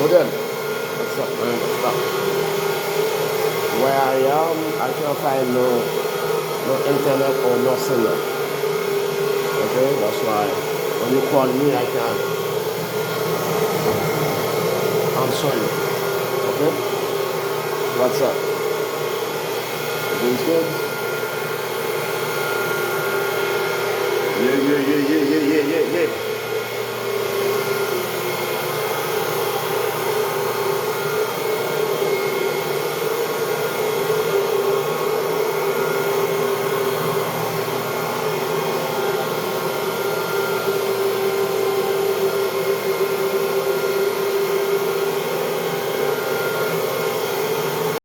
then, what's up, man? What's up? Where I am, I can't find no internet or no signal. Okay, that's why when you call me, I can't answer you. Okay, what's up? Everything's good? Yeah.